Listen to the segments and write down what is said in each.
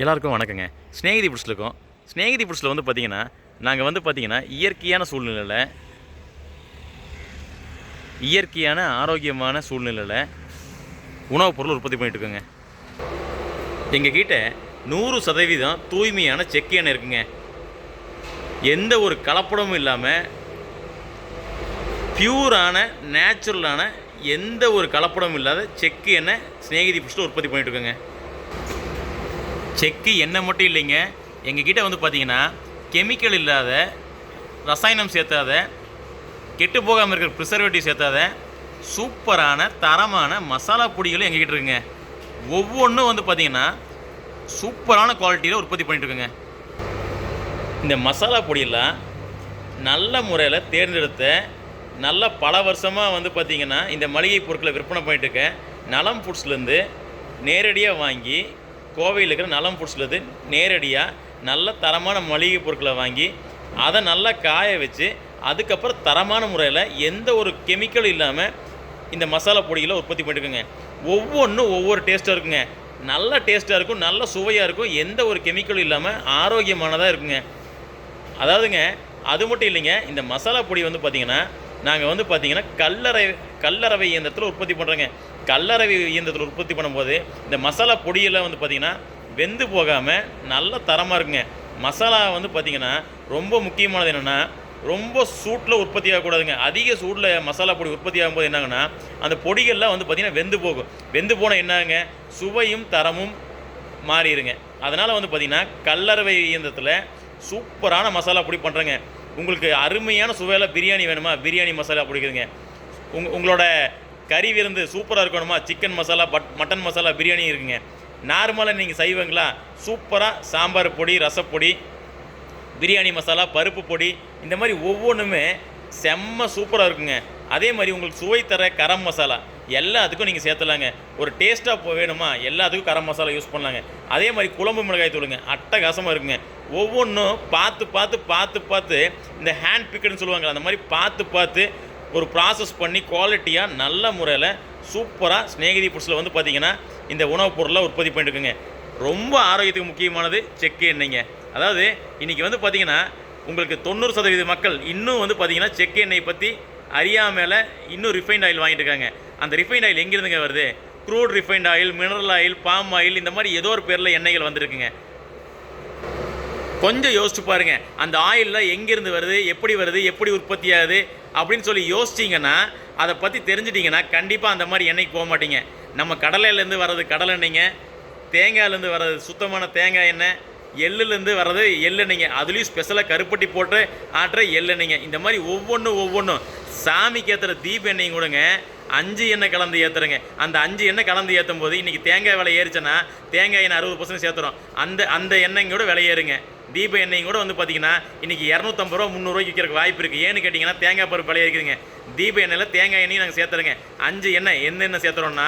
எல்லாருக்கும் வணக்கங்க. ஸ்நேகிதி ஃபுட்ஸில் இருக்கோம். ஸ்நேகிதி ஃபுட்ஸில் வந்து பார்த்திங்கன்னா, நாங்கள் வந்து பார்த்திங்கன்னா இயற்கையான ஆரோக்கியமான சூழ்நிலையில் உணவுப் பொருள் உற்பத்தி பண்ணிகிட்ருக்கோங்க. எங்கள் கிட்ட 100% தூய்மையான செக்கு எண்ணெய் இருக்குங்க. எந்த ஒரு கலப்படமும் இல்லாமல் பியூரான நேச்சுரலான எந்த ஒரு கலப்படமும் இல்லாத செக்கு எண்ணெய் ஸ்நேகிதி ஃபுட்ஸில் உற்பத்தி பண்ணிகிட்ருக்கோங்க. செக்கு எண்ணெய் மட்டும் இல்லைங்க, எங்கள் கிட்டே வந்து பார்த்திங்கன்னா கெமிக்கல் இல்லாத, ரசாயனம் சேர்த்தாத, கெட்டு போகாமல் இருக்கிற ப்ரிசர்வேட்டிவ் சேர்த்தாத சூப்பரான தரமான மசாலா பொடிகளும் எங்கள் கிட்டே இருக்குங்க. ஒவ்வொன்றும் வந்து பார்த்திங்கன்னா சூப்பரான குவாலிட்டியில் உற்பத்தி பண்ணிட்டுருக்குங்க. இந்த மசாலா பொடியெல்லாம் நல்ல முறையில் தேர்ந்தெடுத்த, நல்ல பல வருஷமாக வந்து பார்த்திங்கன்னா இந்த மளிகை பொருட்களை விற்பனை பண்ணிட்டுருக்க நலம் ஃபுட்ஸ்லேருந்து நேரடியாக வாங்கி, கோவையில் இருக்கிற நலம் ஃபுட்ஸ்லேருந்து நேரடியாக நல்ல தரமான மளிகை பொருட்களை வாங்கி அதை நல்லா காய வச்சு அதுக்கப்புறம் தரமான முறையில் எந்த ஒரு கெமிக்கலும் இல்லாமல் இந்த மசாலா பொடிகளை உற்பத்தி பண்ணிட்டுருக்குங்க. ஒவ்வொன்றும் ஒவ்வொரு டேஸ்ட்டாக இருக்குங்க. நல்ல டேஸ்ட்டாக இருக்கும், நல்ல சுவையாக இருக்கும், எந்த ஒரு கெமிக்கலும் இல்லாமல் ஆரோக்கியமானதாக இருக்குங்க. அதாவதுங்க, அது மட்டும் இல்லைங்க, இந்த மசாலா பொடி வந்து பார்த்திங்கன்னா நாங்கள் வந்து பார்த்திங்கன்னா கல்லறவை இயந்திரத்தில் உற்பத்தி பண்ணுறோங்க. கல்லறவை இயந்திரத்தில் உற்பத்தி பண்ணும்போது இந்த மசாலா பொடியெல்லாம் வந்து பார்த்திங்கன்னா வெந்து போகாமல் நல்ல தரமாக இருக்குங்க. மசாலா வந்து பார்த்திங்கன்னா ரொம்ப முக்கியமானது என்னென்னா, ரொம்ப சூட்டில் உற்பத்தி ஆகக்கூடாதுங்க. அதிக சூட்டில் மசாலா பொடி உற்பத்தி ஆகும்போது என்னாங்கன்னா அந்த பொடிகள்லாம் வந்து பார்த்திங்கன்னா வெந்து போகும். வெந்து போனால் என்னாங்க, சுவையும் தரமும் மாறிடுங்க. அதனால் வந்து பார்த்திங்கன்னா கல்லறவை இயந்திரத்தில் சூப்பரான மசாலா பொடி பண்ணுறேங்க. உங்களுக்கு அருமையான சுவையில் பிரியாணி வேணுமா, பிரியாணி மசாலா பிடிக்குதுங்க. உங்களோட கறி விருந்து சூப்பராக இருக்கணுமா, சிக்கன் மசாலா, மட்டன் மசாலா, பிரியாணி இருக்குங்க. நார்மலாக நீங்கள் செய்வீங்களா, சூப்பராக சாம்பார் பொடி, ரசப்பொடி, பிரியாணி மசாலா, பருப்பு பொடி, இந்த மாதிரி ஒவ்வொன்றுமே செம்ம சூப்பராக இருக்குங்க. அதே மாதிரி உங்களுக்கு சுவை தர கரம் மசாலா எல்லாத்துக்கும் நீங்கள் சேர்த்துலாங்க. ஒரு டேஸ்ட்டாக வேணுமா, எல்லாத்துக்கும் கரம் மசாலா யூஸ் பண்ணலாங்க. அதே மாதிரி குழம்பு மிளகாய் தூளுங்க, அட்டகாசமாக இருக்குங்க. ஒவ்வொன்றும் பார்த்து இந்த ஹேண்ட் பிக்குன்னு சொல்லுவாங்க, அந்த மாதிரி பார்த்து ஒரு ப்ராசஸ் பண்ணி குவாலிட்டியாக நல்ல முறையில் சூப்பராக ஸ்நேகிதி ஃபுட்ஸில் வந்து பார்த்திங்கன்னா இந்த உணவுப் பொருளை உற்பத்தி பண்ணிட்டுருக்குங்க. ரொம்ப ஆரோக்கியத்துக்கு முக்கியமானது செக்கு எண்ணெய்ங்க. அதாவது இன்றைக்கி வந்து பார்த்திங்கன்னா உங்களுக்கு 90% மக்கள் இன்னும் வந்து பார்த்திங்கன்னா செக்கு எண்ணெய் பற்றி அறியாமல் இன்னும் ரிஃபைண்ட் ஆயில் வாங்கிட்டு இருக்காங்க. அந்த ரிஃபைண்ட் ஆயில் எங்கேருந்துங்க வருது? Crude refined oil, mineral oil, palm oil, இந்த மாதிரி ஏதோ ஒரு பேரில் எண்ணெய்கள் வந்துருக்குங்க. கொஞ்சம் யோசிச்சு பாருங்கள், அந்த ஆயிலில் எங்கேருந்து வருது, எப்படி உற்பத்தி ஆகுது அப்படின்னு சொல்லி யோசிச்சிங்கன்னா, அதை பற்றி தெரிஞ்சிட்டிங்கன்னா கண்டிப்பாக அந்த மாதிரி எண்ணெய்க்கு போக மாட்டீங்க. நம்ம கடலையிலேருந்து வர்றது கடலெண்ணெய்ங்க, தேங்காயிலேருந்து வர்றது சுத்தமான தேங்காய் எண்ணெய், எள்ளுலேருந்து வர்றது எள்ளெண்ணெய்ங்க, அதுலேயும் ஸ்பெஷலாக கருப்பட்டி போட்டு ஆட்டுற எள்ளெண்ணெய்ங்க. இந்த மாதிரி ஒவ்வொன்றும் சாமிக்கு ஏற்றுற தீப எண்ணெயும் கூடங்க 5 எண்ணெய் கலந்து ஏற்றுறங்க. அந்த 5 எண்ணெய் கலந்து ஏற்றும் போது இன்றைக்கி தேங்காய் விலை ஏறிச்சுன்னா தேங்காய் எண்ணெய் 60% சேர்த்துறோம். அந்த எண்ணெய்ங்கூட விலை ஏறுங்க. தீப எண்ணெயும் கூட வந்து பார்த்திங்கன்னா இன்றைக்கி 250 ரூபா 300 ரூபாய்க்கு விற்கிறக்கு வாய்ப்பு இருக்குது. ஏன்னு கேட்டிங்கன்னா தேங்காய் பருப்பு விலை இருக்குதுங்க. தீப எண்ணெயில் தேங்காய் எண்ணெயும் நாங்கள் சேர்த்துறோங்க. 5 எண்ணெய் என்னென்ன சேர்த்துறோன்னா,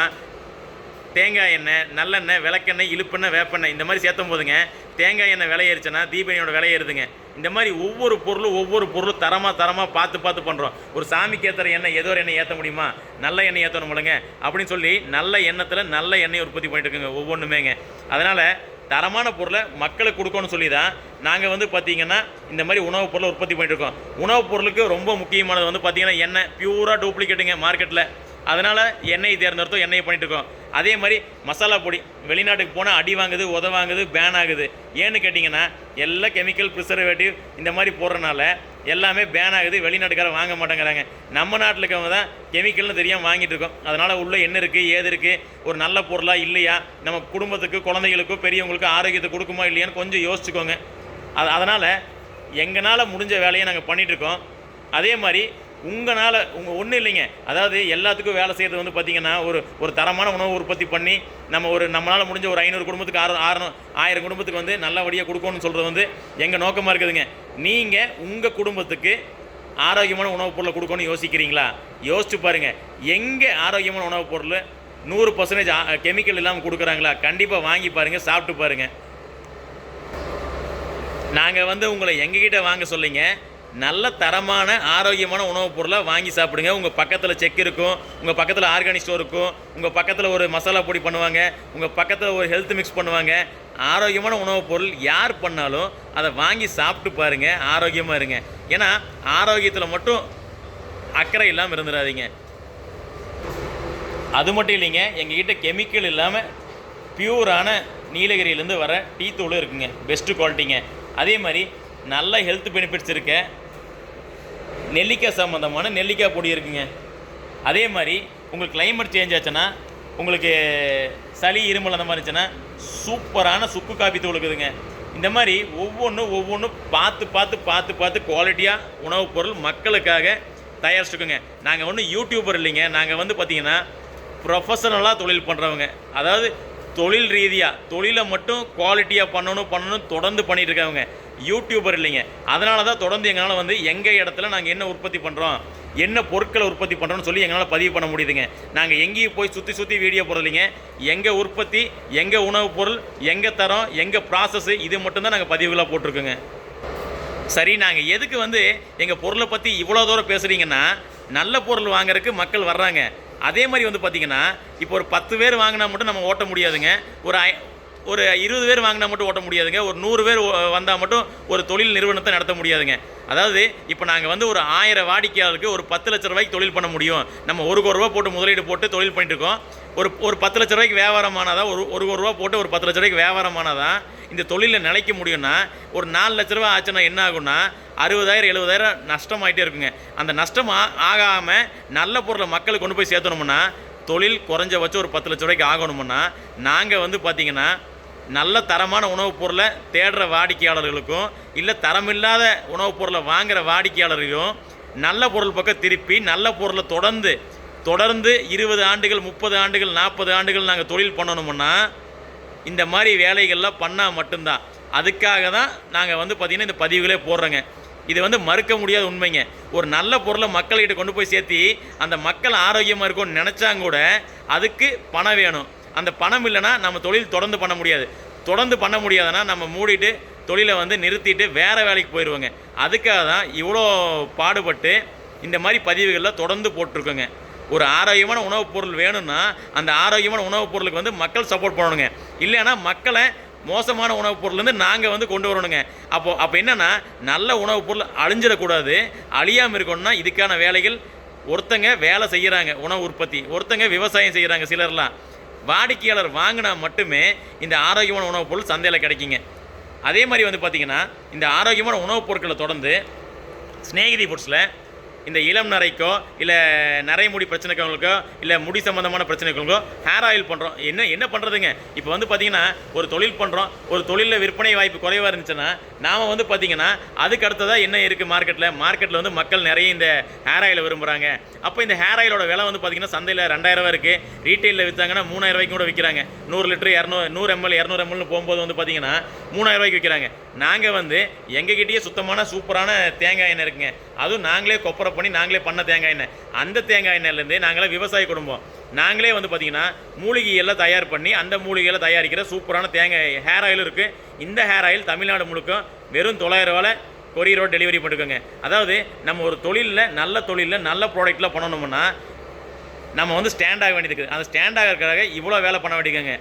தேங்காய் எண்ணெய், நல்லெண்ணெய், விளக்கெண்ணெய், இழுப்பெண்ணெய், வேப்பெண்ணெய், இந்த மாதிரி சேர்த்தும் போதுங்க தேங்காய் எண்ணெய் விலை ஏறிச்சுன்னா தீப எண்ணெயோட விலை ஏறுதுங்க. இந்த மாதிரி ஒவ்வொரு பொருளும் தரமாக பார்த்து பண்ணுறோம். ஒரு சாமிக்கு ஏற்றுற எண்ணெய் ஏதோ ஒரு எண்ணெய் ஏற்ற முடியுமா? நல்ல எண்ணெய் ஏற்றணும் முடியுங்க அப்படின்னு சொல்லி நல்ல எண்ணத்தில் நல்ல எண்ணெய் உற்பத்தி பண்ணிட்டு இருக்குங்க ஒவ்வொன்றுமேங்க. அதனால் தரமான பொருளை மக்களுக்கு கொடுக்கணும்னு சொல்லி தான் நாங்கள் வந்து பார்த்திங்கன்னா இந்த மாதிரி உணவுப் பொருளை உற்பத்தி பண்ணிட்டுருக்கோம். உணவுப் பொருளுக்கு ரொம்ப முக்கியமானது வந்து பார்த்திங்கன்னா எண்ணெய் பியூராக டூப்ளிகேட்டுங்க மார்க்கெட்டில். அதனால் எண்ணெய் தேர்ந்தெடுத்தோம், எண்ணெய் பண்ணிட்டுருக்கோம். அதே மாதிரி மசாலா பொடி வெளிநாட்டுக்கு போனால் அடி வாங்குது, உதவாங்குது, பேன் ஆகுது. ஏன்னு கேட்டிங்கன்னா எல்லாம் கெமிக்கல், ப்ரிசர்வேட்டிவ் இந்த மாதிரி போடுறனால எல்லாமே பேன் ஆகுது. வெளிநாட்டுக்காரன் வாங்க மாட்டேங்கிறாங்க. நம்ம நாட்டில் இருக்கவங்க தான் கெமிக்கல்னு தெரியாமல் வாங்கிட்டு இருக்கோம். அதனால் உள்ள என்ன இருக்குது, ஏது இருக்குது, ஒரு நல்ல பொருளாக இல்லையா, நம்ம குடும்பத்துக்கு, குழந்தைகளுக்கும், பெரியவங்களுக்கு ஆரோக்கியத்தை கொடுக்குமா இல்லையான்னு கொஞ்சம் யோசிச்சுக்கோங்க. அதனால் எங்களால் முடிஞ்ச வேலையை நாங்கள் பண்ணிகிட்ருக்கோம். அதே மாதிரி உங்களால் ஒன்றும் இல்லைங்க, அதாவது எல்லாத்துக்கும் வேலை செய்கிறது வந்து பார்த்திங்கன்னா ஒரு தரமான உணவு உற்பத்தி பண்ணி நம்மளால் முடிஞ்ச ஒரு 500 குடும்பத்துக்கு 1000 குடும்பத்துக்கு வந்து நல்லபடியாக கொடுக்கணும்னு சொல்கிறது வந்து எங்கள் நோக்கமாக இருக்குதுங்க. நீங்கள் உங்கள் குடும்பத்துக்கு ஆரோக்கியமான உணவுப் பொருளை கொடுக்கணும்னு யோசிக்கிறீங்களா? யோசிச்சு பாருங்கள். எங்கே ஆரோக்கியமான உணவுப் பொருள் 100% கெமிக்கல் இல்லாமல் கொடுக்குறாங்களா? கண்டிப்பாக வாங்கி பாருங்கள், சாப்பிட்டு பாருங்கள். நாங்கள் வந்து உங்களை எங்ககிட்ட வாங்க சொல்லிங்க, நல்ல தரமான ஆரோக்கியமான உணவுப் பொருளை வாங்கி சாப்பிடுங்க. உங்கள் பக்கத்தில் செக் இருக்கும், உங்கள் பக்கத்தில் ஆர்கானிக் ஸ்டோர் இருக்கும், உங்கள் பக்கத்தில் ஒரு மசாலா பொடி பண்ணுவாங்க, உங்கள் பக்கத்தில் ஒரு ஹெல்த் மிக்ஸ் பண்ணுவாங்க. ஆரோக்கியமான உணவுப் பொருள் யார் பண்ணாலும் அதை வாங்கி சாப்பிட்டு பாருங்கள், ஆரோக்கியமாக இருங்க. ஏன்னா ஆரோக்கியத்தில் மட்டும் அக்கறை இல்லாமல் இருந்துடாதீங்க. அது மட்டும் இல்லைங்க, எங்ககிட்ட கெமிக்கல் இல்லாமல் பியூரான நீலகிரியிலேருந்து வர டீ தூள் இருக்குங்க, பெஸ்ட்டு குவாலிட்டிங்க. அதே மாதிரி நல்ல ஹெல்த் பெனிஃபிட்ஸ் இருக்க நெல்லிக்காய் சம்மந்தமான நெல்லிக்காய் பொடி இருக்குங்க. அதே மாதிரி உங்களுக்கு கிளைமேட் சேஞ்ச் ஆச்சுன்னா, உங்களுக்கு சளி இருமல் அந்த மாதிரி இருந்துச்சுன்னா சூப்பரான சுக்கு காப்பி தூள் இருக்குதுங்க. இந்த மாதிரி ஒவ்வொன்றும் பார்த்து குவாலிட்டியாக உணவுப் பொருள் மக்களுக்காக தயாரிச்சுக்கோங்க. நாங்கள் ஒன்றும் யூடியூபர் இல்லைங்க, நாங்கள் வந்து பார்த்திங்கன்னா ப்ரொஃபஷனலாக தொழில் பண்ணுறவங்க. அதாவது தொழில் ரீதியாக தொழிலை மட்டும் குவாலிட்டியாக பண்ணணும் தொடர்ந்து பண்ணிகிட்டு இருக்காங்க, யூடியூபர் இல்லைங்க. அதனால தான் தொடர்ந்து எங்களால் வந்து எங்கள் இடத்துல நாங்கள் என்ன உற்பத்தி பண்ணுறோம், என்ன பொருட்களை உற்பத்தி பண்ணுறோன்னு சொல்லி எங்களால் பதிவு பண்ண முடியுதுங்க. நாங்கள் எங்கேயும் போய் சுற்றி வீடியோ போடுறதில்லைங்க. எங்கள் உற்பத்தி, எங்கள் உணவுப் பொருள், எங்கள் தரம், எங்கள் ப்ராசஸ்ஸு, இது மட்டும்தான் நாங்கள் பதிவுகளாக போட்டிருக்கோங்க. சரி, நாங்கள் எதுக்கு வந்து எங்கள் பொருளை பற்றி இவ்வளோ தூரம் பேசுகிறீங்கன்னா, நல்ல பொருள் வாங்குறதுக்கு மக்கள் வர்றாங்க. அதே மாதிரி வந்து பார்த்திங்கன்னா, இப்போ ஒரு 10 பேர் வாங்கினா மட்டும் நம்ம ஓட்ட முடியாதுங்க, ஒரு 20 பேர் வாங்கினா மட்டும் ஓட்ட முடியாதுங்க, ஒரு 100 பேர் வந்தால் மட்டும் ஒரு தொழில் நிறுவனத்தை நடத்த முடியாதுங்க. அதாவது இப்போ நாங்கள் வந்து ஒரு 1000 வாடிக்கையாளருக்கு ஒரு 10 லட்ச ரூபாய்க்கு தொழில் பண்ண முடியும். நம்ம 1 கோடி ரூபா போட்டு முதலீடு போட்டு தொழில் பண்ணிட்டுருக்கோம். ஒரு 10 லட்ச ரூபாய்க்கு வியாபாரமானாதான், ஒரு கோடி ரூபா போட்டு ஒரு 10 லட்ச ரூபாய்க்கு வியாபாரமானாதான் இந்த தொழிலில் நிலைக்க முடியும்னா, ஒரு 4 லட்ச ரூபா ஆச்சுன்னா என்ன ஆகும்னா 60,000 70,000 நஷ்டமாயிட்டே இருக்குங்க. அந்த நஷ்டம் ஆகாமல் நல்ல பொருளை மக்களுக்கு கொண்டு போய் சேர்த்தணும்னா, தொழில் குறைஞ்சபட்சம் ஒரு 10 லட்ச ரூபாய்க்கு ஆகணும்னா, நாங்கள் வந்து பார்த்திங்கன்னா நல்ல தரமான உணவுப் பொருளை தேடுற வாடிக்கையாளர்களுக்கும், இல்லை தரமில்லாத உணவுப் பொருளை வாங்குகிற வாடிக்கையாளர்களும் நல்ல பொருள் பக்கம் திருப்பி நல்ல பொருளை தொடர்ந்து 20 ஆண்டுகள் 30 ஆண்டுகள் 40 ஆண்டுகள் நாங்கள் தொழில் பண்ணணும்னா இந்த மாதிரி வேலைகள்லாம் பண்ணால் மட்டும்தான். அதுக்காக தான் நாங்கள் வந்து பார்த்திங்கன்னா இந்த பதிவுகளே போடுறோங்க. இது வந்து மறுக்க முடியாத உண்மைங்க. ஒரு நல்ல பொருளை மக்கள்கிட்ட கொண்டு போய் சேர்த்தி அந்த மக்கள் ஆரோக்கியமாக இருக்கும்னு நினச்சாங்க கூட அதுக்கு பணம் வேணும். அந்த பணம் இல்லைன்னா நம்ம தொழில் தொடர்ந்து பண்ண முடியாது. தொடர்ந்து பண்ண முடியாதுன்னா நம்ம மூடிட்டு தொழிலை வந்து நிறுத்திட்டு வேறு வேலைக்கு போயிடுவோங்க. அதுக்காக தான் இவ்வளோ பாடுபட்டு இந்த மாதிரி பதிவுகளில் தொடர்ந்து போட்டிருக்கோங்க. ஒரு ஆரோக்கியமான உணவுப் பொருள் வேணும்னா அந்த ஆரோக்கியமான உணவுப் பொருளுக்கு வந்து மக்கள் சப்போர்ட் பண்ணணுங்க. இல்லைன்னா மக்களை மோசமான உணவுப் பொருள்லேருந்து நாங்கள் வந்து கொண்டு வரணுங்க. அப்போ என்னென்னா, நல்ல உணவுப் பொருள் அழிஞ்சிடக்கூடாது, அழியாமல் இருக்கணும்னா இதுக்கான வேலைகள் ஒருத்தங்க வேலை செய்கிறாங்க, உணவு உற்பத்தி, ஒருத்தங்க விவசாயம் செய்கிறாங்க. சிலர்லாம் வாடிக்கையாளர் வாங்கினா மட்டுமே இந்த ஆரோக்கியமான உணவுப் பொருள் சந்தையில் கிடைக்குங்க. அதே மாதிரி வந்து பார்த்திங்கன்னா இந்த ஆரோக்கியமான உணவுப் பொருட்களை தொடர்ந்து ஸ்நேகிதி ஃபுட்ஸில் இந்த இளம் நரைக்கோ இல்லை நரைமுடி பிரச்சனைகளுக்கோ இல்லை முடி சம்மந்தமான பிரச்சனைகளுக்கோ ஹேர் ஆயில் பண்ணுறோம். என்ன பண்ணுறதுங்க, இப்போ வந்து பார்த்திங்கன்னா ஒரு தொழில் பண்ணுறோம், ஒரு தொழிலில் விற்பனை வாய்ப்பு குறைவாக இருந்துச்சுன்னா நாம் வந்து பார்த்திங்கன்னா அதுக்கு அடுத்ததாக என்ன இருக்குது மார்க்கெட்டில் வந்து மக்கள் நிறைய இந்த ஹேர் ஆயிலை விரும்புகிறாங்க. அப்போ இந்த ஹேர் ஆயிலோட விலை வந்து பார்த்திங்கன்னா சந்தையில் 2000 ரூபா இருக்குது, ரீட்டெயிலில் விற்றாங்கன்னா 3000 ரூபாய்க்கு கூட விற்கிறாங்க. 100 லிட்டரு 100 ml 200 ml போகும்போது வந்து பார்த்திங்கன்னா 3000 ரூபாய்க்கு விற்கிறாங்க. நாங்கள் வந்து எங்ககிட்டயே சுத்தமான சூப்பரான தேங்காய் எண்ணெய் இருக்குங்க, அதுவும் நாங்களே கொப்பரை பண்ணி நாங்களே பண்ண தேங்காய் எண்ணெய். அந்த தேங்காய் எண்ணெயிலேருந்து நாங்களே விவசாய குடும்பம், நாங்களே வந்து பார்த்திங்கன்னா மூலிகையெல்லாம் தயார் பண்ணி அந்த மூலிகையில் தயாரிக்கிற சூப்பரான தேங்காய் ஹேர் ஆயில் இருக்குது. இந்த ஹேர் ஆயில் தமிழ்நாடு முழுக்க வெறும் 900 ரூபாவில் கொரியரோட டெலிவரி பண்ணிருக்கோங்க. அதாவது நம்ம ஒரு தொழிலில் நல்ல ப்ராடக்ட்லாம் பண்ணணும்னா நம்ம வந்து ஸ்டாண்ட் ஆக வேண்டியது இருக்குது. அந்த ஸ்டாண்ட் ஆகிறதுக்காக இவ்வளோ வேலை பண்ண வேண்டியதுங்க.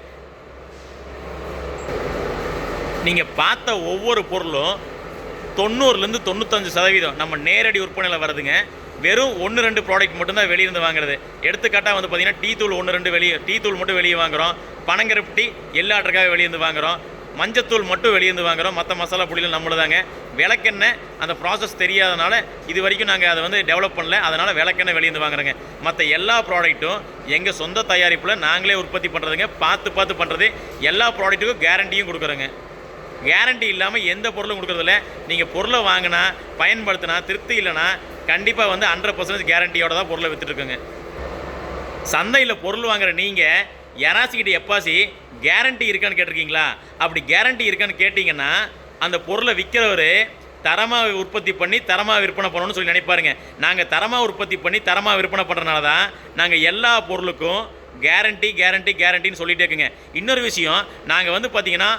நீங்கள் பார்த்த ஒவ்வொரு பொருளும் 90லேருந்து 95% நம்ம நேரடி விற்பனையில் வருதுங்க. வெறும் 1-2 ப்ராடக்ட் மட்டும்தான் வெளியிருந்து வாங்குறது. எடுத்துக்காட்டாக வந்து பார்த்திங்கன்னா டீ தூள் 1-2 டீ தூள் மட்டும் வெளியே வாங்குகிறோம், பனங்கருப்பட்டி எல்லாட்டுக்காக வெளியிருந்து வாங்குகிறோம், மஞ்சத்தூள் மட்டும் வெளியிருந்து வாங்குகிறோம், மற்ற மசாலா பொடியில் நம்மளுதாங்க. விளக்கெண்ணெய் அந்த ப்ராசஸ் தெரியாதனால இது வரைக்கும் நாங்கள் அதை வந்து டெவலப் பண்ணல, அதனால் விளக்கெண்ணெய் வெளியிருந்து வாங்குறோங்க. மற்ற எல்லா ப்ராடக்ட்டும் எங்கள் சொந்த தயாரிப்பில் நாங்களே உற்பத்தி பண்ணுறதுங்க, பார்த்து பண்ணுறது. எல்லா ப்ராடக்ட்டுக்கும் கேரண்டியும் கொடுக்குறோங்க. கேரண்டி இல்லாமல் எந்த பொருளும் கொடுக்குறதில்ல. நீங்கள் பொருளை வாங்கினா பயன்படுத்தினா திருப்தி இல்லைனா கண்டிப்பாக வந்து 100% கேரண்டியோட தான் பொருளை விற்றுட்டுருக்குங்க. சந்தையில் பொருள் வாங்குகிற நீங்கள் யாராச்சிக்கிட்ட எப்பாசி கேரண்டி இருக்கான்னு கேட்டிருக்கீங்களா? அப்படி கேரண்டி இருக்கான்னு கேட்டிங்கன்னா அந்த பொருளை விற்கிறவர் தரமாக உற்பத்தி பண்ணி தரமாக விற்பனை பண்ணணும்னு சொல்லி நினைப்பாருங்க. நாங்கள் தரமாக உற்பத்தி பண்ணி தரமாக விற்பனை பண்ணுறதுனால தான் நாங்கள் எல்லா பொருளுக்கும் கேரண்டின்னு சொல்லிகிட்டே இருக்குங்க. இன்னொரு விஷயம், நாங்கள் வந்து பார்த்திங்கன்னா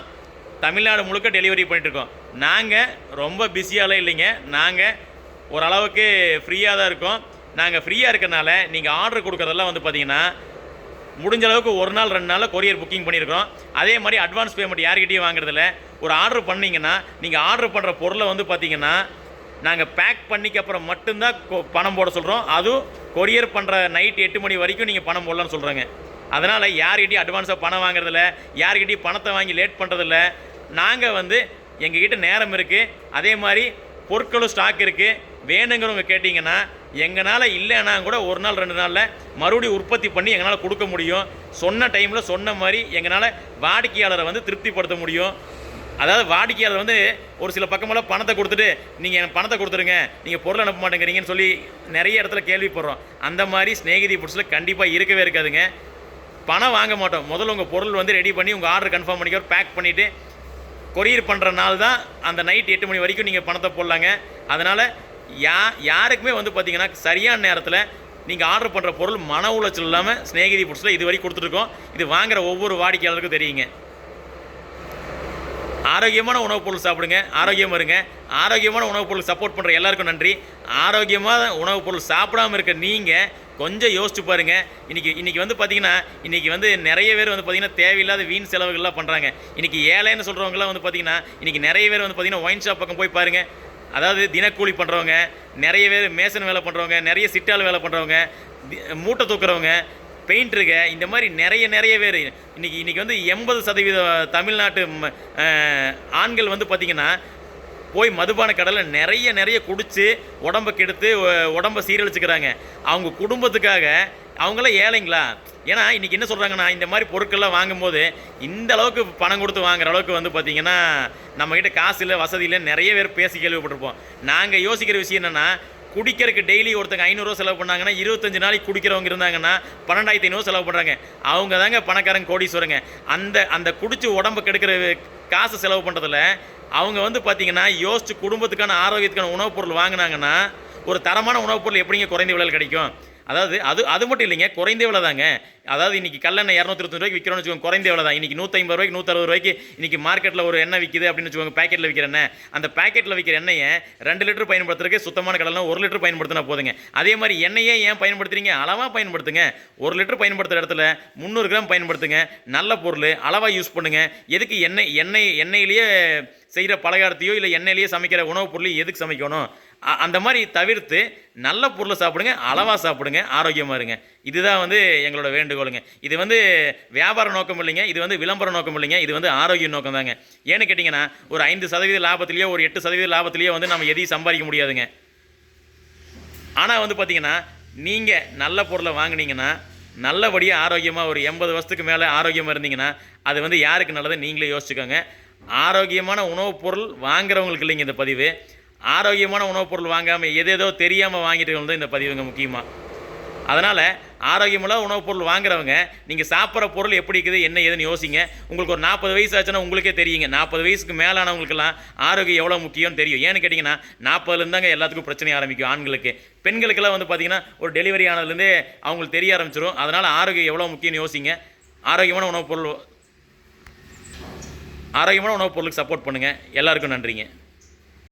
தமிழ்நாடு முழுக்க டெலிவரி பண்ணிட்டுருக்கோம். நாங்கள் ரொம்ப பிஸியாலாம் இல்லைங்க. நாங்கள் ஓரளவுக்கு ஃப்ரீயாக தான் இருக்கும். நாங்கள் ஃப்ரீயாக இருக்கறனால நீங்கள் ஆர்டர் கொடுக்குறதெல்லாம் வந்து பார்த்தீங்கன்னா முடிஞ்ச அளவுக்கு ஒரு நாள் 2 நாளில் கொரியர் புக்கிங் பண்ணியிருக்கோம். அதே மாதிரி அட்வான்ஸ் பேமெண்ட் யார்கிட்டையும் வாங்குறதில்ல. ஒரு ஆர்டர் பண்ணிங்கன்னா நீங்கள் ஆர்டர் பண்ணுற பொருளை வந்து பார்த்தீங்கன்னா நாங்கள் பேக் பண்ணிக்க அப்புறம் மட்டும்தான் பணம் போட சொல்கிறோம். அதுவும் கொரியர் பண்ணுற நைட் 8 மணி வரைக்கும் நீங்கள் பணம் போடலான்னு சொல்கிறாங்க. அதனால் யார்கிட்டையும் அட்வான்ஸாக பணம் வாங்குறதில்ல, யார்கிட்டையும் பணத்தை வாங்கி லேட் பண்ணுறதில்ல. நாங்கள் வந்து எங்ககிட்ட நேரம் இருக்குது, அதே மாதிரி பொருட்களும் ஸ்டாக் இருக்குது. வேணுங்கிறவங்க கேட்டிங்கன்னா எங்களால் இல்லைன்னா கூட ஒரு நாள் 2 நாளில் மறுபடியும் உற்பத்தி பண்ணி எங்களால் கொடுக்க முடியும். சொன்ன டைமில் சொன்ன மாதிரி எங்களால் வாடிக்கையாளரை வந்து திருப்திப்படுத்த முடியும். அதாவது வாடிக்கையாளர் வந்து ஒரு சில பக்கமெல்லாம் பணத்தை கொடுத்துட்டு நீங்கள் எனக்கு பணத்தை கொடுத்துருங்க, நீங்கள் பொருள் அனுப்ப மாட்டேங்கிறீங்கன்னு சொல்லி நிறைய இடத்துல கேள்விப்படுறோம். அந்த மாதிரி ஸ்நேகிதி ஃபுட்ஸில் கண்டிப்பாக இருக்கவே இருக்காதுங்க. பணம் வாங்க மாட்டோம். முதல்ல உங்கள் பொருள் வந்து ரெடி பண்ணி உங்கள் ஆர்டர் கன்ஃபார்ம் பண்ணிக்க பேக் பண்ணிவிட்டு கொரியர் பண்ணுற நாள் தான் அந்த நைட் 8 மணி வரைக்கும் நீங்கள் பணத்தை போடலாங்க. அதனால் யாருக்குமே வந்து பார்த்தீங்கன்னா சரியான நேரத்தில் நீங்கள் ஆர்டர் பண்ணுற பொருள் மன உளைச்சல் இல்லாமல் ஸ்நேகிதி ஃபுட்ஸில் இது வரைக்கும் கொடுத்துருக்கோம். இது வாங்குகிற ஒவ்வொரு வாடிக்கையாளருக்கும் தெரியுங்க. ஆரோக்கியமான உணவுப் பொருள் சாப்பிடுங்க, ஆரோக்கியமாக இருங்க. ஆரோக்கியமான உணவுப் பொருள் சப்போர்ட் பண்ணுற எல்லாருக்கும் நன்றி. ஆரோக்கியமான உணவுப் பொருள் சாப்பிடாமல் இருக்க நீங்கள் கொஞ்சம் யோசிச்சு பாருங்கள். இன்றைக்கி வந்து பார்த்திங்கன்னா இன்றைக்கி வந்து நிறைய பேர் வந்து பார்த்திங்கன்னா தேவையில்லாத வீண் செலவுகள்லாம் பண்ணுறாங்க. இன்றைக்கி ஏழைன்னு சொல்கிறவங்களாம் வந்து பார்த்திங்கன்னா இன்றைக்கி நிறைய பேர் வந்து பார்த்திங்கன்னா ஒயின் ஷாப் பக்கம் போய் பாருங்கள். அதாவது தினக்கூலி பண்ணுறவங்க, நிறைய பேர் மேசன் வேலை பண்ணுறவங்க, நிறைய சிட்டால் வேலை பண்ணுறவங்க, மூட்டை தூக்குறவங்க, பெயிண்ட்ருங்க, இந்த மாதிரி நிறைய பேர் இன்றைக்கி வந்து 80% தமிழ்நாட்டு ஆண்கள் வந்து பார்த்திங்கன்னா போய் மதுபான கடையில் நிறைய குடித்து உடம்பை கெடுத்து உடம்பை சீரழிச்சுக்கிறாங்க. அவங்க குடும்பத்துக்காக அவங்களாம் ஏழைங்களா? ஏன்னா இன்றைக்கி என்ன சொல்கிறாங்கன்னா இந்த மாதிரி பொருட்கள்லாம் வாங்கும்போது இந்த அளவுக்கு பணம் கொடுத்து வாங்குற அளவுக்கு வந்து பார்த்திங்கன்னா நம்மக்கிட்ட காசு இல்லை, வசதி இல்லை, நிறைய பேர் பேசி கேள்விப்பட்டிருப்போம். நாங்கள் யோசிக்கிற விஷயம் என்னென்னா குடிக்கிறதுக்கு டெய்லி ஒருத்தங்க 500 ரூபா செலவு பண்ணாங்கன்னா 25 நாளைக்கு குடிக்கிறவங்க இருந்தாங்கன்னா 12,500 செலவு பண்ணுறாங்க. அவங்க தாங்க பணக்காரங்க, கோடீஸ்வரங்க. அந்த குடிச்சு உடம்பு கெடுக்கிற காசு செலவு பண்ணுறதில்ல அவங்க வந்து பார்த்திங்கன்னா யோசிச்சு குடும்பத்துக்கான ஆரோக்கியத்துக்கான உணவுப் பொருள் வாங்கினாங்கன்னா ஒரு தரமான உணவுப் பொருள் எப்படிங்க குறைந்த விலையில் கிடைக்கும்? அதாவது அது மட்டும் இல்லைங்க, குறைந்த விலை தாங்க. அதாவது இன்றைக்கி கல்லெண்ணெய் 220 ரூபாய்க்கு விற்கிறோன்னு வச்சுக்கோங்க, குறைந்த விலை தான். இன்றைக்கி 150 ரூபாய்க்கு 160 ரூபாய்க்கு இன்றைக்கி மார்க்கெட்டில் ஒரு எண்ணெய் விற்கிது அப்படின்னு வச்சுக்கோங்க. பேக்கெட்டில் விற்கிற எண்ணெய், அந்த பேக்கெட்டில் விற்கிற எண்ணெயை 2 லிட்டர் பயன்படுத்துறதுக்கு சுத்தமான கடலாம் 1 லிட்டர் பயன்படுத்தினா போதுங்க. அதே மாதிரி எண்ணெயே ஏன் பயன்படுத்துறீங்க? அளவாக பயன்படுத்துங்க. 1 லிட்டர் பயன்படுத்துகிற இடத்துல 300 கிராம் பயன்படுத்துங்க. நல்ல பொருள் அளவாக யூஸ் பண்ணுங்கள். எதுக்கு எண்ணெயிலேயே செய்கிற பலகாரத்தையோ இல்லை எண்ணெயிலேயே சமைக்கிற உணவுப் பொருளையும் எதுக்கு சமைக்கணும்? அந்த மாதிரி தவிர்த்து நல்ல பொருளை சாப்பிடுங்க, அளவாக சாப்பிடுங்க, ஆரோக்கியமாக இருங்க. இதுதான் வந்து எங்களோட வேண்டுகோளுங்க. இது வந்து வியாபார நோக்கம் இல்லைங்க, இது வந்து விளம்பர நோக்கம் இல்லைங்க, இது வந்து ஆரோக்கிய நோக்கம் தாங்க. ஏன்னு கேட்டிங்கன்னா ஒரு 5% லாபத்திலேயோ ஒரு 8% லாபத்திலேயோ வந்து நம்ம எதையும் சம்பாதிக்க முடியாதுங்க. ஆனால் வந்து பார்த்திங்கன்னா நீங்கள் நல்ல பொருளை வாங்கினீங்கன்னா நல்லபடியாக ஆரோக்கியமாக ஒரு 80 வருஷத்துக்கு மேலே ஆரோக்கியமாக இருந்தீங்கன்னா அது வந்து யாருக்கு நல்லது நீங்களே யோசிச்சுக்கோங்க. ஆரோக்கியமான உணவுப் பொருள் வாங்குறவங்களுக்கு இல்லைங்க இந்த பதிவு. ஆரோக்கியமான உணவுப் பொருள் வாங்காமல் எதேதோ தெரியாமல் வாங்கிட்டு வந்து இந்த பதிவுங்க முக்கியமாக. அதனால் ஆரோக்கியமுள்ள உணவுப் பொருள் வாங்குறவங்க நீங்கள் சாப்பிட்ற பொருள் எப்படி இருக்குது என்ன ஏதுன்னு யோசிங்க. உங்களுக்கு ஒரு 40 வயசு ஆச்சுன்னா உங்களுக்கே தெரியுங்க. 40 வயசுக்கு மேலானவங்களுக்கெல்லாம் ஆரோக்கியம் எவ்வளோ முக்கியம்னு தெரியும். ஏன்னு கேட்டிங்கன்னா 40லேருந்தாங்க எல்லாத்துக்கும் பிரச்சனை ஆரம்பிக்கும். ஆண்களுக்கு, பெண்களுக்கெல்லாம் வந்து பார்த்திங்கன்னா ஒரு டெலிவரி ஆனதுலேருந்தே அவங்களுக்கு தெரிய ஆரம்பிச்சிடும். அதனால் ஆரோக்கியம் எவ்வளோ முக்கியம்னு யோசிங்க. ஆரோக்கியமான உணவுப் பொருளுக்கு சப்போர்ட் பண்ணுங்கள். எல்லாருக்கும் நன்றிங்க.